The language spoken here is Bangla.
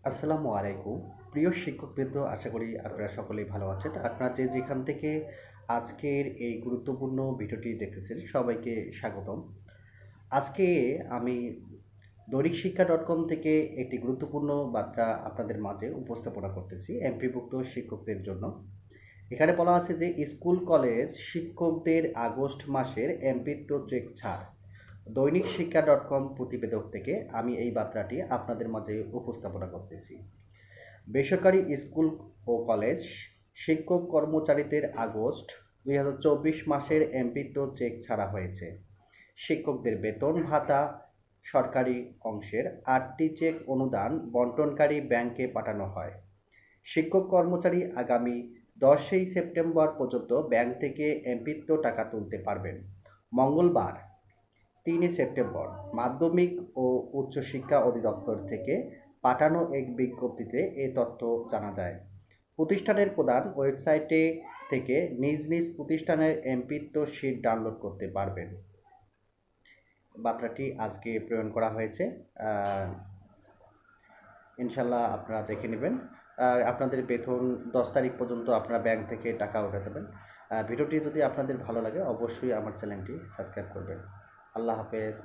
আসসালামু আলাইকুম। প্রিয় শিক্ষকবৃন্দ, আশা করি আপনারা সকলেই ভালো আছেন। আপনারা যেখান থেকে আজকের এই গুরুত্বপূর্ণ ভিডিওটি দেখতেছেন, সবাইকে স্বাগতম। আজকে আমি দৈনিক শিক্ষা ডট কম থেকে একটি গুরুত্বপূর্ণ বার্তা আপনাদের মাঝে উপস্থাপনা করতেছি এমপিভুক্ত শিক্ষকদের জন্য। এখানে বলা আছে যে স্কুল কলেজ শিক্ষকদের আগস্ট মাসের এমপিত্ব চেক ছাড়। দৈনিক শিক্ষা ডট কম প্রতিবেদক থেকে আমি এই বার্তাটি আপনাদের মাঝে উপস্থাপনা করতেছি। বেসরকারি স্কুল ও কলেজ শিক্ষক কর্মচারীদের আগস্ট 2024 মাসের এমপিত্ব চেক ছাড়া হয়েছে। শিক্ষকদের বেতন ভাতা সরকারি অংশের 8টি চেক অনুদান বন্টনকারী ব্যাংকে পাঠানো হয়। শিক্ষক কর্মচারী আগামী 10ই সেপ্টেম্বর পর্যন্ত ব্যাংক থেকে এমপিত্ব টাকা তুলতে পারবেন। মঙ্গলবার 3 সেপ্টেম্বর মাধ্যমিক ও উচ্চশিক্ষা অধিদপ্তর থেকে পাঠানো এক বিজ্ঞপ্তিতে এ তথ্য জানা যায়। প্রতিষ্ঠানের প্রধান ওয়েবসাইটে থেকে নিজ নিজ প্রতিষ্ঠানের এমপিত্ব শীট ডাউনলোড করতে পারবেন। বার্তাটি আজকে প্রেরণ করা হয়েছে। ইনশাল্লাহ আপনারা দেখে নেবেন। আর আপনাদের বেতন 10 তারিখ পর্যন্ত আপনারা ব্যাংক থেকে টাকা উঠাতে পারবেন। ভিডিওটি যদি আপনাদের ভালো লাগে অবশ্যই আমার চ্যানেলটি সাবস্ক্রাইব করবেন। আল্লাহ হাফেজ।